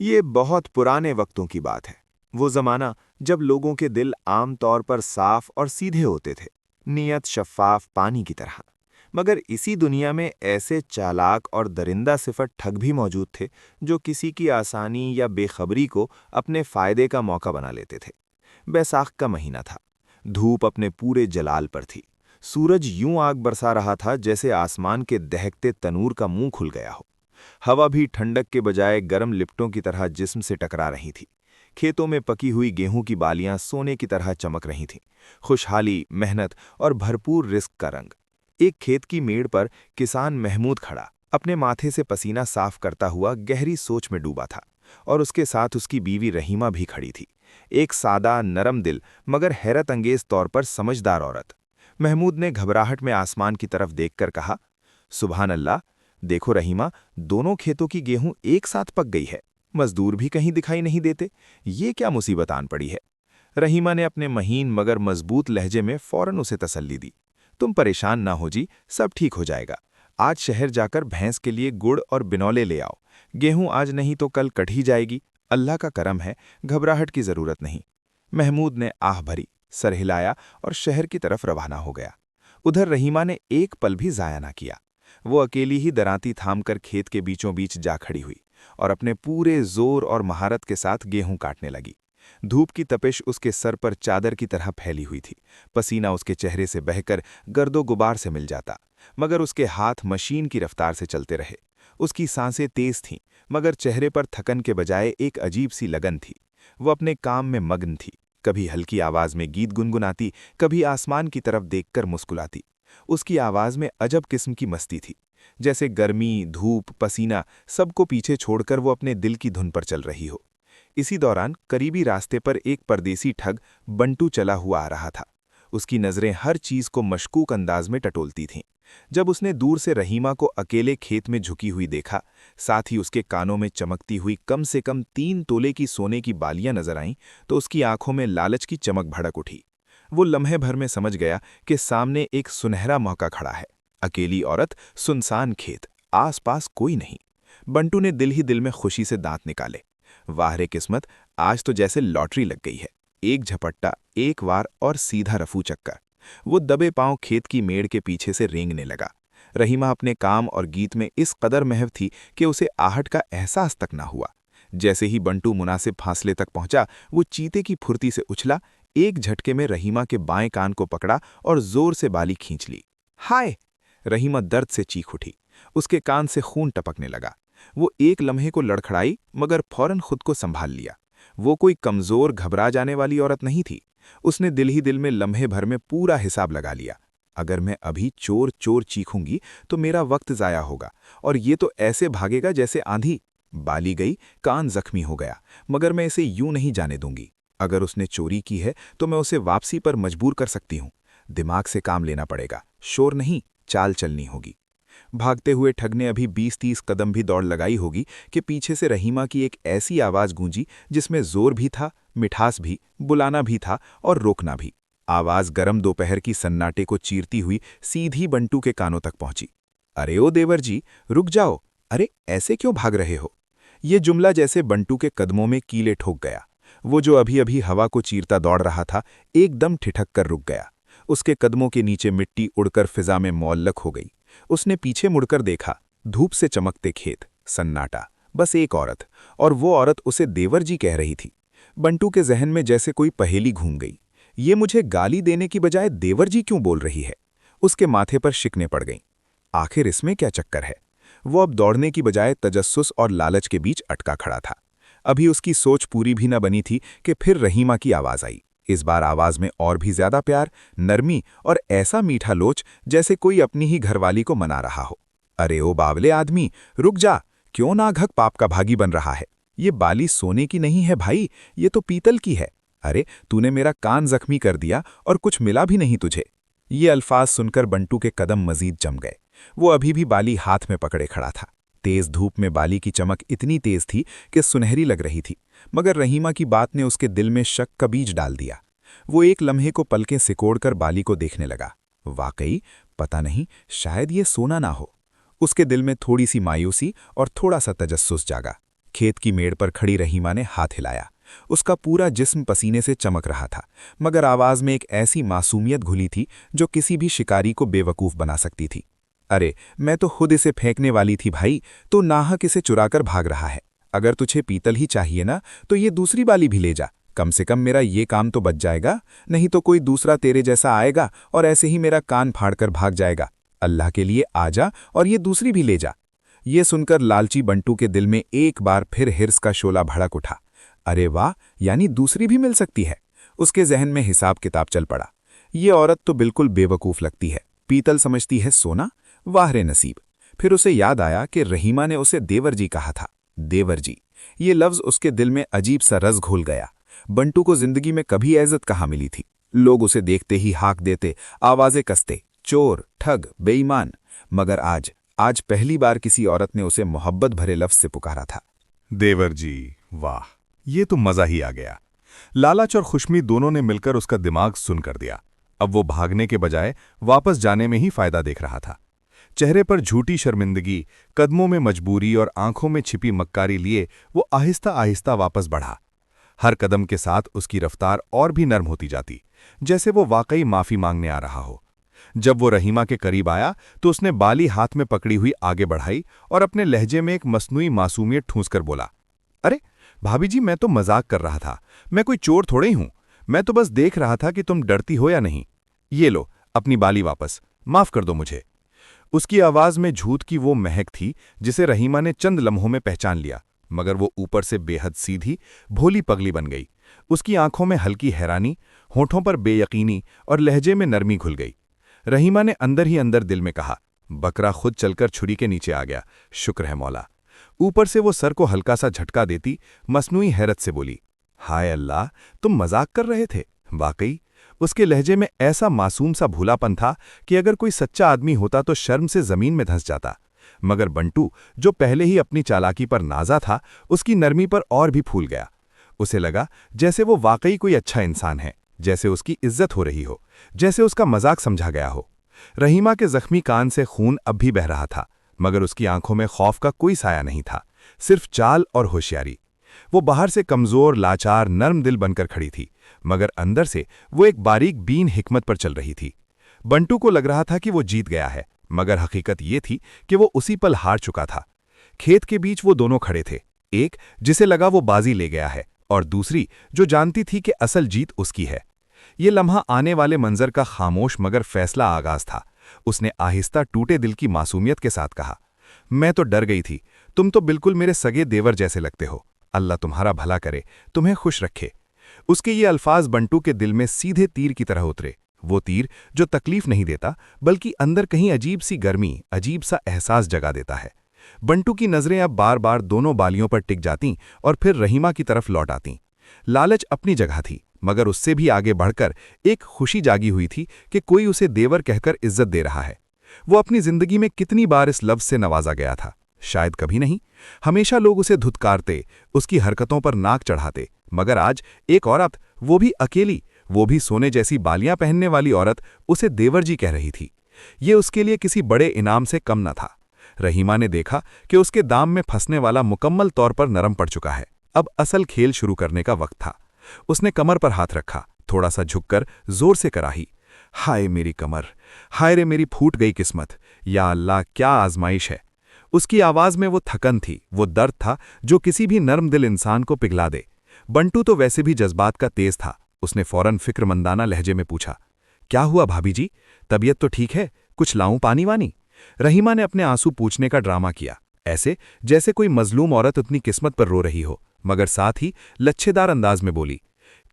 ये बहुत पुराने वक्तों की बात है। वो जमाना जब लोगों के दिल आम तौर पर साफ और सीधे होते थे, नीयत शफ़ाफ पानी की तरह। मगर इसी दुनिया में ऐसे चालाक और दरिंदा सिफत ठग भी मौजूद थे, जो किसी की आसानी या बेखबरी को अपने फायदे का मौका बना लेते थे। बैसाख का महीना था। धूप अपने पूरे जलाल पर थी। सूरज यूं आग बरसा रहा था जैसे आसमान के दहकते तनूर का मुंह खुल गया हो। हवा भी ठंडक के बजाय गर्म लिपटों की तरह जिस्म से टकरा रही थी। खेतों में पकी हुई गेहूं की बालियां सोने की तरह चमक रही थीं। खुशहाली, मेहनत और भरपूर रिस्क का रंग। एक खेत की मेड़ पर किसान महमूद खड़ा, अपने माथे से पसीना साफ करता हुआ गहरी सोच में डूबा था। और उसके साथ उसकी बीवी रहीमा भी खड़ी थी। एक सादा, नरम दिल मगर हैरत अंगेज तौर पर समझदार औरत। महमूद ने घबराहट में आसमान की तरफ देखकर कहा, सुभान अल्लाह, देखो रहीमा, दोनों खेतों की गेहूं एक साथ पक गई है। मजदूर भी कहीं दिखाई नहीं देते। ये क्या मुसीबत आन पड़ी है। रहीमा ने अपने महीन मगर मजबूत लहजे में फौरन उसे तसल्ली दी। तुम परेशान ना हो जी, सब ठीक हो जाएगा। आज शहर जाकर भैंस के लिए गुड़ और बिनौले ले आओ। गेहूं आज नहीं तो कल कट ही जाएगी। अल्लाह का करम है, घबराहट की जरूरत नहीं। महमूद ने आह भरी, सर हिलाया और शहर की तरफ रवाना हो गया। उधर रहीमा ने एक पल भी जाया ना किया। वो अकेली ही दरांती थामकर खेत के बीचों बीच जा खड़ी हुई और अपने पूरे जोर और महारत के साथ गेहूं काटने लगी। धूप की तपिश उसके सर पर चादर की तरह फैली हुई थी। पसीना उसके चेहरे से बहकर गर्दो गुबार से मिल जाता, मगर उसके हाथ मशीन की रफ्तार से चलते रहे। उसकी सांसें तेज थीं, मगर चेहरे पर थकन के बजाय एक अजीब सी लगन थी। वो अपने काम में मग्न थी, कभी हल्की आवाज में गीत गुनगुनाती, कभी आसमान की तरफ देखकर मुस्कुराती। उसकी आवाज में अजब किस्म की मस्ती थी, जैसे गर्मी, धूप, पसीना सबको पीछे छोड़कर वो अपने दिल की धुन पर चल रही हो। इसी दौरान करीबी रास्ते पर एक परदेसी ठग बंटू चला हुआ आ रहा था। उसकी नजरें हर चीज को मशकूक अंदाज में टटोलती थीं। जब उसने दूर से रहीमा को अकेले खेत में झुकी हुई देखा, साथ ही उसके कानों में चमकती हुई कम से कम 3 तोले की सोने की बालियां नजर आईं, तो उसकी आंखों में लालच की चमक भड़क उठी। वो लम्हे भर में समझ गया कि सामने एक सुनहरा मौका खड़ा है। अकेली औरत, सुनसान खेत, आसपास कोई नहीं। बंटू ने दिल ही दिल में खुशी से दांत निकाले। वाह रे किस्मत, आज तो जैसे लॉटरी लग गई है। एक झपट्टा, एक वार और सीधा रफू चक्कर। वो दबे पांव खेत की मेड़ के पीछे से रेंगने लगा। रहीमा अपने काम और गीत में इस कदर महव थी कि उसे आहट का एहसास तक ना हुआ। जैसे ही बंटू मुनासिब फासले तक पहुंचा, वो चीते की फुर्ती से उछला, एक झटके में रहीमा के बाएं कान को पकड़ा और जोर से बाली खींच ली। हाय! रहीमा दर्द से चीख उठी। उसके कान से खून टपकने लगा। वो एक लम्हे को लड़खड़ाई, मगर फौरन खुद को संभाल लिया। वो कोई कमजोर, घबरा जाने वाली औरत नहीं थी। उसने दिल ही दिल में लम्हे भर में पूरा हिसाब लगा लिया। अगर मैं अभी चोर चोर चीखूंगी तो मेरा वक्त जाया होगा, और ये तो ऐसे भागेगा जैसे आंधी। बाली गई, कान जख्मी हो गया, मगर मैं इसे यूं नहीं जाने दूंगी। अगर उसने चोरी की है तो मैं उसे वापसी पर मजबूर कर सकती हूं। दिमाग से काम लेना पड़ेगा, शोर नहीं, चाल चलनी होगी। भागते हुए ठग ने अभी 20-30 कदम भी दौड़ लगाई होगी कि पीछे से रहीमा की एक ऐसी आवाज गूंजी जिसमें जोर भी था, मिठास भी, बुलाना भी था और रोकना भी। आवाज गरम दोपहर की सन्नाटे को चीरती हुई सीधी बंटू के कानों तक पहुंची। अरे ओ देवर जी, रुक जाओ। अरे ऐसे क्यों भाग रहे हो। ये जुमला जैसे बंटू के कदमों में कीले ठोक गया। वो जो अभी अभी हवा को चीरता दौड़ रहा था, एकदम ठिठक कर रुक गया। उसके कदमों के नीचे मिट्टी उड़कर फिजा में मौल्लक हो गई। उसने पीछे मुड़कर देखा, धूप से चमकते खेत, सन्नाटा, बस एक औरत, और वो औरत उसे देवर जी कह रही थी। बंटू के जहन में जैसे कोई पहेली घूम गई। ये मुझे गाली देने की बजाय देवर जी क्यों बोल रही है। उसके माथे पर शिकने पड़ गईं। आखिर इसमें क्या चक्कर है। वो अब दौड़ने की बजाय तजस्सुस और लालच के बीच अटका खड़ा था। अभी उसकी सोच पूरी भी न बनी थी कि फिर रहीमा की आवाज आई। इस बार आवाज में और भी ज्यादा प्यार, नरमी और ऐसा मीठा लोच जैसे कोई अपनी ही घरवाली को मना रहा हो। अरे ओ बावले आदमी, रुक जा। क्यों नाघक पाप का भागी बन रहा है। ये बाली सोने की नहीं है भाई, ये तो पीतल की है। अरे तूने मेरा कान जख्मी कर दिया और कुछ मिला भी नहीं तुझे। ये अल्फाज सुनकर बंटू के कदम मजीद जम गए। वो अभी भी बाली हाथ में पकड़े खड़ा था। तेज धूप में बाली की चमक इतनी तेज थी कि सुनहरी लग रही थी, मगर रहीमा की बात ने उसके दिल में शक का बीज डाल दिया। वो एक लम्हे को पलकें सिकोड़कर बाली को देखने लगा। वाकई, पता नहीं, शायद ये सोना ना हो। उसके दिल में थोड़ी सी मायूसी और थोड़ा सा तजस्सुस जागा। खेत की मेड़ पर खड़ी रहीमा ने हाथ हिलाया। उसका पूरा जिस्म पसीने से चमक रहा था, मगर आवाज में एक ऐसी मासूमियत घुली थी जो किसी भी शिकारी को बेवकूफ बना सकती थी। अरे, मैं तो खुद इसे फेंकने वाली थी भाई, तो नाहक इसे चुराकर भाग रहा है। अगर तुझे पीतल ही चाहिए ना, तो ये दूसरी वाली भी ले जा। कम से कम मेरा ये काम तो बच जाएगा, नहीं तो कोई दूसरा तेरे जैसा आएगा और ऐसे ही मेरा कान फाड़कर भाग जाएगा। अल्लाह के लिए आ जा और ये दूसरी भी ले जा। ये सुनकर लालची बंटू के दिल में एक बार फिर हिर्स का शोला भड़क उठा। अरे वाह, यानी दूसरी भी मिल सकती है। उसके जहन में हिसाब किताब चल पड़ा। ये औरत तो बिल्कुल बेवकूफ लगती है, पीतल समझती है सोना। वाह रे नसीब। फिर उसे याद आया कि रहीमा ने उसे देवर जी कहा था। देवर जी, ये लफ्ज उसके दिल में अजीब सा रस घोल गया। बंटू को जिंदगी में कभी इज्जत कहाँ मिली थी। लोग उसे देखते ही हाक देते, आवाजें कसते, चोर, ठग, बेईमान। मगर आज पहली बार किसी औरत ने उसे मोहब्बत भरे लफ्ज से पुकारा था। देवर जी, वाह, ये तो मजा ही आ गया। लालच और खुशमी दोनों ने मिलकर उसका दिमाग सुन कर दिया। अब वो भागने के बजाय वापस जाने में ही फायदा देख रहा था। चेहरे पर झूठी शर्मिंदगी, कदमों में मजबूरी और आंखों में छिपी मक्कारी लिए वो आहिस्ता आहिस्ता वापस बढ़ा। हर कदम के साथ उसकी रफ्तार और भी नर्म होती जाती, जैसे वो वाकई माफी मांगने आ रहा हो। जब वो रहीमा के करीब आया तो उसने बाली हाथ में पकड़ी हुई आगे बढ़ाई और अपने लहजे में एक मसनूई मासूमियत ठूंसकर बोला, अरे भाभी जी, मैं तो मजाक कर रहा था। मैं कोई चोर थोड़े ही हूं। मैं तो बस देख रहा था कि तुम डरती हो या नहीं। ये लो अपनी बाली वापस, माफ कर दो मुझे। उसकी आवाज में झूठ की वो महक थी जिसे रहीमा ने चंद लम्हों में पहचान लिया, मगर वो ऊपर से बेहद सीधी भोली पगली बन गई। उसकी आंखों में हल्की हैरानी, होठों पर बेयकीनी और लहजे में नरमी घुल गई। रहीमा ने अंदर ही अंदर दिल में कहा, बकरा खुद चलकर छुरी के नीचे आ गया, शुक्र है मौला। ऊपर से वो सर को हल्का सा झटका देती मसनूई हैरत से बोली, हाय अल्लाह, तुम मजाक कर रहे थे। वाकई उसके लहजे में ऐसा मासूम सा भूलापन था कि अगर कोई सच्चा आदमी होता तो शर्म से जमीन में धंस जाता। मगर बंटू, जो पहले ही अपनी चालाकी पर नाजा था, उसकी नरमी पर और भी फूल गया। उसे लगा जैसे वो वाकई कोई अच्छा इंसान है, जैसे उसकी इज्जत हो रही हो, जैसे उसका मजाक समझा गया हो। रहीमा के जख्मी कान से खून अब भी बह रहा था, मगर उसकी आंखों में खौफ का कोई साया नहीं था, सिर्फ चाल और होशियारी। वो बाहर से कमजोर, लाचार, नर्म दिल बनकर खड़ी थी, मगर अंदर से वो एक बारीक बीन हिकमत पर चल रही थी। बंटू को लग रहा था कि वो जीत गया है, मगर हकीकत ये थी कि वो उसी पल हार चुका था। खेत के बीच वो दोनों खड़े थे, एक जिसे लगा वो बाजी ले गया है और दूसरी जो जानती थी कि असल जीत उसकी है। ये लम्हा आने वाले मंजर का खामोश मगर फैसला आगाज था। उसने आहिस्ता टूटे दिल की मासूमियत के साथ कहा, मैं तो डर गई थी। तुम तो बिल्कुल मेरे सगे देवर जैसे लगते हो। अल्लाह तुम्हारा भला करे, तुम्हें खुश रखे। उसके ये अल्फाज बंटू के दिल में सीधे तीर की तरह उतरे। वो तीर जो तकलीफ नहीं देता, बल्कि अंदर कहीं अजीब सी गर्मी, अजीब सा एहसास जगा देता है। बंटू की नजरें अब बार बार दोनों बालियों पर टिक जातीं और फिर रहीमा की तरफ लौट आतीं। लालच अपनी जगह थी, मगर उससे भी आगे बढ़कर एक खुशी जागी हुई थी कि कोई उसे देवर कहकर इज्जत दे रहा है। वो अपनी जिंदगी में कितनी बार इस लफ्ज से नवाजा गया था, शायद कभी नहीं। हमेशा लोग उसे धुतकारते, उसकी हरकतों पर नाक चढ़ाते, मगर आज एक औरत, वो भी अकेली, वो भी सोने जैसी बालियां पहनने वाली औरत, उसे देवर जी कह रही थी। ये उसके लिए किसी बड़े इनाम से कम न था। रहीमा ने देखा कि उसके दाम में फंसने वाला मुकम्मल तौर पर नरम पड़ चुका है। अब असल खेल शुरू करने का वक्त था। उसने कमर पर हाथ रखा, थोड़ा सा झुककर जोर से कराही, हाय मेरी कमर, हाय रे मेरी फूट गई किस्मत, या अल्लाह क्या आजमाइश है। उसकी आवाज में वो थकन थी, वो दर्द था जो किसी भी नर्म दिल इंसान को पिघला दे। बंटू तो वैसे भी जज्बात का तेज था। उसने फौरन फिक्रमंदाना लहजे में पूछा, क्या हुआ भाभी जी, तबीयत तो ठीक है, कुछ लाऊं पानी वानी? रहीमा ने अपने आंसू पूछने का ड्रामा किया, ऐसे जैसे कोई मजलूम औरत अपनी किस्मत पर रो रही हो, मगर साथ ही लच्छेदार अंदाज में बोली,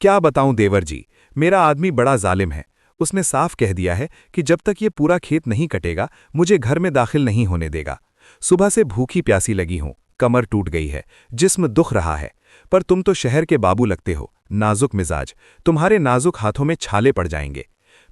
क्या बताऊं देवर जी, मेरा आदमी बड़ा जालिम है। उसने साफ कह दिया है कि जब तक ये पूरा खेत नहीं कटेगा, मुझे घर में दाखिल नहीं होने देगा। सुबह से भूखी प्यासी लगी हूं, कमर टूट गई है, जिस्म दुख रहा है। पर तुम तो शहर के बाबू लगते हो, नाजुक मिजाज, तुम्हारे नाजुक हाथों में छाले पड़ जाएंगे।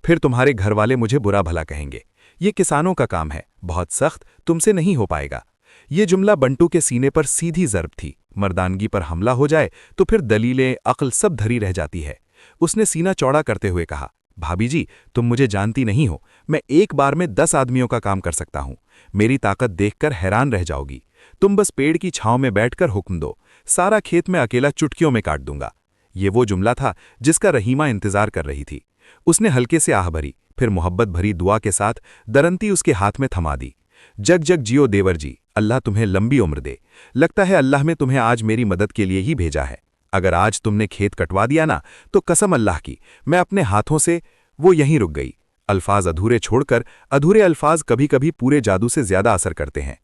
फिर तुम्हारे घर वाले मुझे बुरा भला कहेंगे। ये किसानों का काम है, बहुत सख्त, तुमसे नहीं हो पाएगा। ये जुमला बंटू के सीने पर सीधी जर्ब थी। मर्दानगी पर हमला हो जाए तो फिर दलीलें, अक्ल सब धरी रह जाती है। उसने सीना चौड़ा करते हुए कहा, भाभी जी, तुम मुझे जानती नहीं हो, मैं एक बार में 10 आदमियों का काम कर सकता हूं। मेरी ताकत देखकर हैरान रह जाओगी। तुम बस पेड़ की छांव में बैठकर हुक्म दो, सारा खेत में अकेला चुटकियों में काट दूंगा। ये वो जुमला था जिसका रहीमा इंतजार कर रही थी। उसने हल्के से आह भरी, फिर मोहब्बत भरी दुआ के साथ दरंती उसके हाथ में थमा दी। जग जग जियो देवर जी, अल्लाह तुम्हें लंबी उम्र दे। लगता है अल्लाह ने तुम्हें आज मेरी मदद के लिए ही भेजा है। अगर आज तुमने खेत कटवा दिया ना, तो कसम अल्लाह की, मैं अपने हाथों से। वो यहीं रुक गई। अल्फाज अधूरे छोड़कर, अधूरे अल्फाज कभी कभी पूरे जादू से ज्यादा असर करते हैं।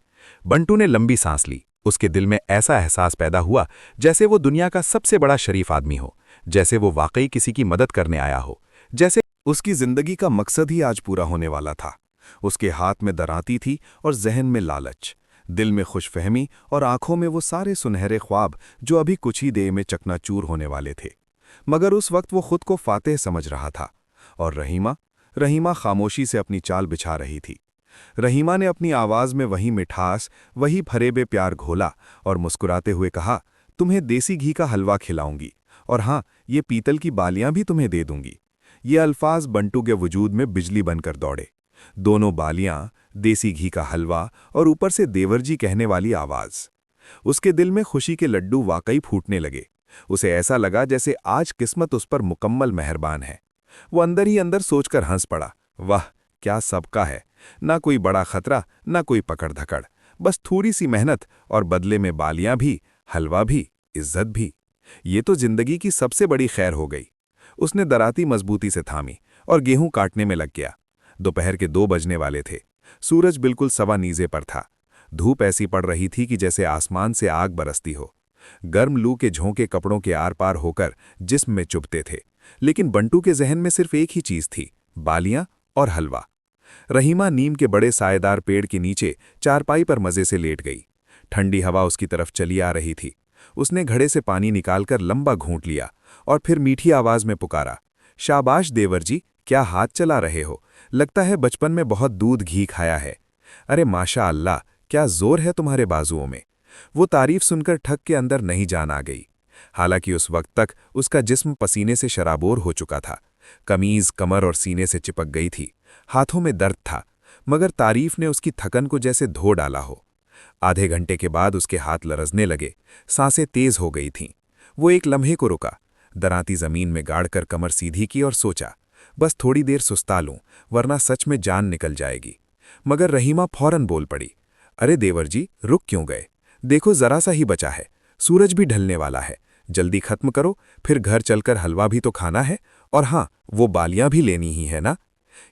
बंटू ने लंबी सांस ली। उसके दिल में ऐसा एहसास पैदा हुआ जैसे वो दुनिया का सबसे बड़ा शरीफ आदमी हो, जैसे वो वाकई किसी की मदद करने आया हो, जैसे उसकी जिंदगी का मकसद ही आज पूरा होने वाला था। उसके हाथ में दराती थी और जहन में लालच, दिल में खुशफहमी और आंखों में वो सारे सुनहरे ख्वाब जो अभी कुछ ही देर में चकनाचूर होने वाले थे। मगर उस वक्त वो खुद को फातेह समझ रहा था। और रहीमा खामोशी से अपनी चाल बिछा रही थी। रहीमा ने अपनी आवाज में वही मिठास, वही फरेबे प्यार घोला और मुस्कुराते हुए कहा, तुम्हें देसी घी का हलवा खिलाऊंगी, और हाँ, ये पीतल की बालियां भी तुम्हें दे दूंगी। ये अल्फाज बंटू के वजूद में बिजली बनकर दौड़े। दोनों बालियां, देसी घी का हलवा और ऊपर से देवरजी कहने वाली आवाज। उसके दिल में खुशी के लड्डू वाकई फूटने लगे। उसे ऐसा लगा जैसे आज किस्मत उस पर मुकम्मल मेहरबान है। वो अंदर ही अंदर सोचकर हंस पड़ा, वाह क्या सबका है, ना कोई बड़ा खतरा, ना कोई पकड़ धकड़, बस थोड़ी सी मेहनत और बदले में बालियां भी, हलवा भी, इज्जत भी। ये तो जिंदगी की सबसे बड़ी खैर हो गई। उसने दराती मजबूती से थामी और गेहूं काटने में लग गया। दोपहर के 2 बजने वाले थे। सूरज बिल्कुल सवा नीजे पर था। धूप ऐसी पड़ रही थी कि जैसे आसमान से आग बरसती हो। गर्म लू के झोंके कपड़ों के आर पार होकर जिस्म में चुभते थे। लेकिन बंटू के जहन में सिर्फ एक ही चीज थी, बालियां और हलवा। रहीमा नीम के बड़े सायेदार पेड़ के नीचे चारपाई पर मजे से लेट गई। ठंडी हवा उसकी तरफ चली आ रही थी। उसने घड़े से पानी निकालकर लंबा घूंट लिया और फिर मीठी आवाज में पुकारा, शाबाश देवर जी, क्या हाथ चला रहे हो, लगता है बचपन में बहुत दूध घी खाया है। अरे माशा अल्लाह, क्या जोर है तुम्हारे बाजुओं में। वो तारीफ सुनकर ठग के अंदर नहीं जान आ गई। हालांकि उस वक्त तक उसका जिस्म पसीने से शराबोर हो चुका था। कमीज कमर और सीने से चिपक गई थी। हाथों में दर्द था, मगर तारीफ ने उसकी थकन को जैसे धो डाला हो। आधे घंटे के बाद उसके हाथ लरजने लगे, सांसें तेज हो गई थीं। वो एक लम्हे को रुका, दराती जमीन में गाड़कर कमर सीधी की और सोचा, बस थोड़ी देर सुस्ता लूं, वरना सच में जान निकल जाएगी। मगर रहीमा फौरन बोल पड़ी, अरे देवर जी, रुक क्यों गए? देखो जरा सा ही बचा है, सूरज भी ढलने वाला है, जल्दी खत्म करो, फिर घर चलकर हलवा भी तो खाना है, और हाँ, वो बालियां भी लेनी ही है ना।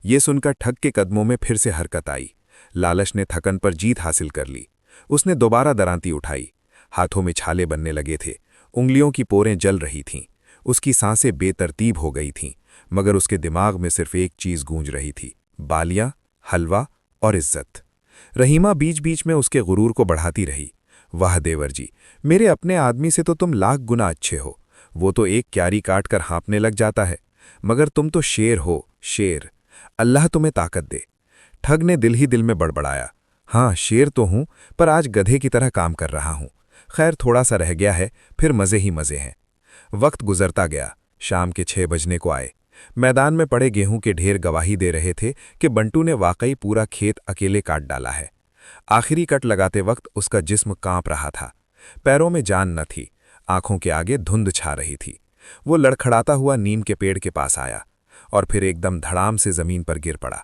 ये सुनकर ठग के कदमों में फिर से हरकत आई। लालच ने थकन पर जीत हासिल कर ली। उसने दोबारा दरांती उठाई। हाथों में छाले बनने लगे थे, उंगलियों की पोरें जल रही थीं। उसकी सांसें बेतरतीब हो गई थीं, मगर उसके दिमाग में सिर्फ एक चीज गूंज रही थी, बालियां, हलवा और इज्जत। रहीमा बीच बीच में उसके गुरूर को बढ़ाती रही, वाह देवर जी, मेरे अपने आदमी से तो तुम लाख गुना अच्छे हो। वो तो एक क्यारी काट कर हाँपने लग जाता है, मगर तुम तो शेर हो, शेर। अल्लाह तुम्हें ताकत दे। ठग ने दिल ही दिल में बड़बड़ाया, हाँ शेर तो हूं, पर आज गधे की तरह काम कर रहा हूं। खैर थोड़ा सा रह गया है, फिर मजे ही मजे हैं। वक्त गुजरता गया। शाम के 6 बजने को आए। मैदान में पड़े गेहूं के ढेर गवाही दे रहे थे कि बंटू ने वाकई पूरा खेत अकेले काट डाला है। आखिरी कट लगाते वक्त उसका जिस्म कांप रहा था। पैरों में जान न थी, आंखों के आगे धुंध छा रही थी। वो लड़खड़ाता हुआ नीम के पेड़ के पास आया और फिर एकदम धड़ाम से जमीन पर गिर पड़ा।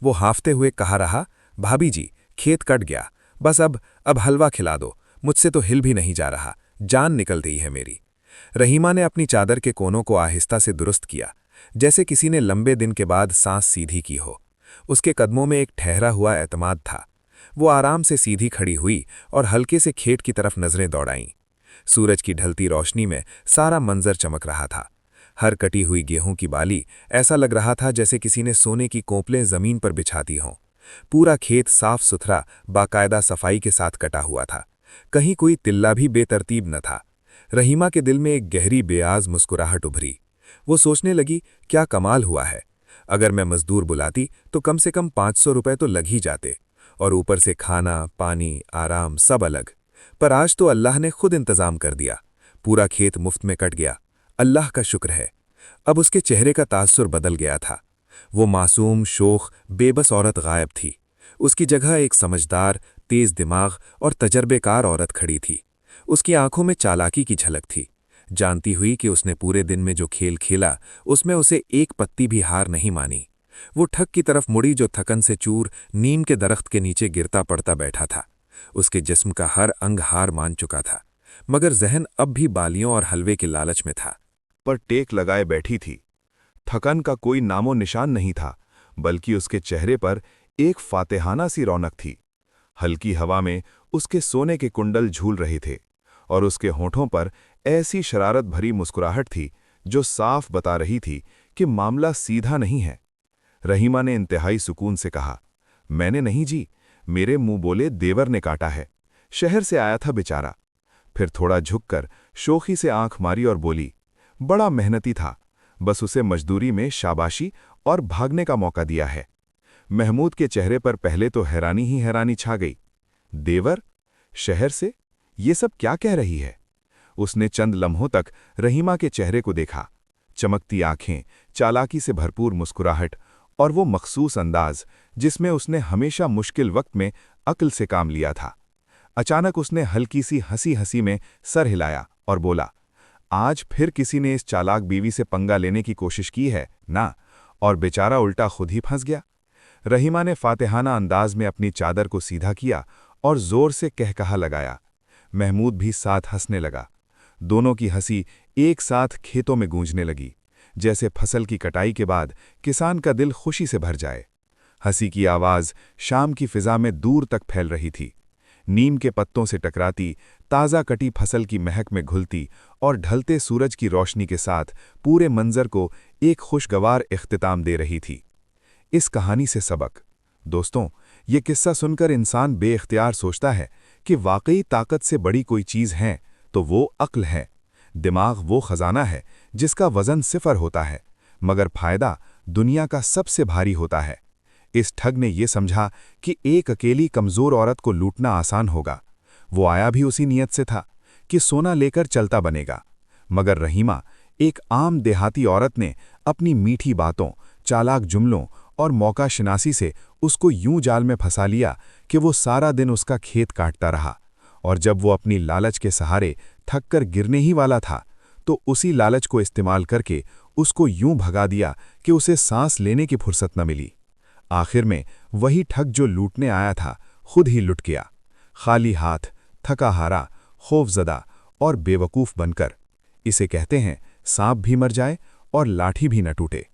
वो हांफते हुए कहा रहा, भाभी जी, खेत कट गया, बस अब हलवा खिला दो, मुझसे तो हिल भी नहीं जा रहा, जान निकल रही है मेरी। रहीमा ने अपनी चादर के कोनों को आहिस्ता से दुरुस्त किया, जैसे किसी ने लंबे दिन के बाद सांस सीधी की हो। उसके कदमों में एक ठहरा हुआ एतमाद था। वो आराम से सीधी खड़ी हुई और हल्के से खेत की तरफ नजरें दौड़ाईं। सूरज की ढलती रोशनी में सारा मंजर चमक रहा था। हर कटी हुई गेहूं की बाली ऐसा लग रहा था जैसे किसी ने सोने की कोंपलें जमीन पर बिछाती हों। पूरा खेत साफ सुथरा, बाकायदा सफाई के साथ कटा हुआ था। कहीं कोई तिल्ला भी बेतरतीब न था। रहीमा के दिल में एक गहरी बेआज मुस्कुराहट उभरी। वो सोचने लगी, क्या कमाल हुआ है। अगर मैं मजदूर बुलाती तो कम से कम 500 रुपए तो लग ही जाते, और ऊपर से खाना, पानी, आराम सब अलग। पर आज तो अल्लाह ने खुद इंतजाम कर दिया। पूरा खेत मुफ्त में कट गया। अल्लाह का शुक्र है। अब उसके चेहरे का तासुर बदल गया था। वो मासूम, शोख, बेबस औरत गायब थी। उसकी जगह एक समझदार, तेज दिमाग और तजर्बेकार औरत खड़ी थी। उसकी आंखों में चालाकी की झलक थी, जानती हुई कि उसने पूरे दिन में जो खेल खेला उसमें उसे एक पत्ती भी हार नहीं मानी। वो ठग की तरफ मुड़ी जो थकन से चूर नीम के दरख्त के नीचे गिरता पड़ता बैठा था। उसके जिस्म का हर अंग हार मान चुका था, मगर जहन अब भी बालियों और हलवे के लालच में था। पर टेक लगाए बैठी थी। थकन का कोई नामो निशान नहीं था, बल्कि उसके चेहरे पर एक फातेहाना सी रौनक थी। हल्की हवा में उसके सोने के कुंडल झूल रहे थे और उसके होठों पर ऐसी शरारत भरी मुस्कुराहट थी जो साफ बता रही थी कि मामला सीधा नहीं है। रहीमा ने इंतहाई सुकून से कहा, मैंने नहीं जी, मेरे मुंह बोले देवर ने काटा है, शहर से आया था बेचारा। फिर थोड़ा झुककर शोखी से आंख मारी और बोली, बड़ा मेहनती था, बस उसे मजदूरी में शाबाशी और भागने का मौका दिया है। महमूद के चेहरे पर पहले तो हैरानी ही हैरानी छा गई। देवर? शहर से? ये सब क्या कह रही है? उसने चंद लम्हों तक रहीमा के चेहरे को देखा। चमकती आंखें, चालाकी से भरपूर मुस्कुराहट और वो मखसूस अंदाज जिसमें उसने हमेशा मुश्किल वक्त में अक्ल से काम लिया था। अचानक उसने हल्की सी हंसी हंसी में सर हिलाया और बोला, आज फिर किसी ने इस चालाक बीवी से पंगा लेने की कोशिश की है ना, और बेचारा उल्टा खुद ही फंस गया। रहीमा ने फातेहाना अंदाज में अपनी चादर को सीधा किया और जोर से कहकहा लगाया। महमूद भी साथ हंसने लगा। दोनों की हंसी एक साथ खेतों में गूंजने लगी, जैसे फसल की कटाई के बाद किसान का दिल खुशी से भर जाए। हंसी की आवाज़ शाम की फिजा में दूर तक फैल रही थी। नीम के पत्तों से टकराती, ताज़ा कटी फसल की महक में घुलती और ढलते सूरज की रोशनी के साथ पूरे मंजर को एक खुशगवार इख्तिताम दे रही थी। इस कहानी से सबक, दोस्तों, ये किस्सा सुनकर इंसान बेइख्तियार सोचता है कि वाकई ताकत से बड़ी कोई चीज़ है तो वो अक्ल है। दिमाग वो खजाना है जिसका वजन सिफर होता है, मगर फायदा दुनिया का सबसे भारी होता है। इस ठग ने ये समझा कि एक अकेली कमज़ोर औरत को लूटना आसान होगा। वो आया भी उसी नीयत से था कि सोना लेकर चलता बनेगा, मगर रहीमा, एक आम देहाती औरत ने अपनी मीठी बातों, चालाक जुमलों और मौका शिनासी से उसको यूं जाल में फंसा लिया कि वो सारा दिन उसका खेत काटता रहा, और जब वो अपनी लालच के सहारे थककर गिरने ही वाला था तो उसी लालच को इस्तेमाल करके उसको यूं भगा दिया कि उसे सांस लेने की फुर्सत न मिली। आखिर में वही ठग जो लूटने आया था खुद ही लुट गया, खाली हाथ, थका हारा, खौफजदा और बेवकूफ़ बनकर। इसे कहते हैं, सांप भी मर जाए और लाठी भी न टूटे।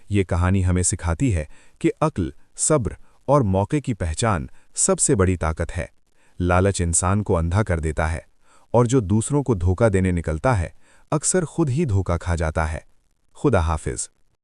ये कहानी हमें सिखाती है कि अक्ल, सब्र और मौके की पहचान सबसे बड़ी ताकत है। लालच इंसान को अंधा कर देता है, और जो दूसरों को धोखा देने निकलता है अक्सर खुद ही धोखा खा जाता है। खुदा हाफिज।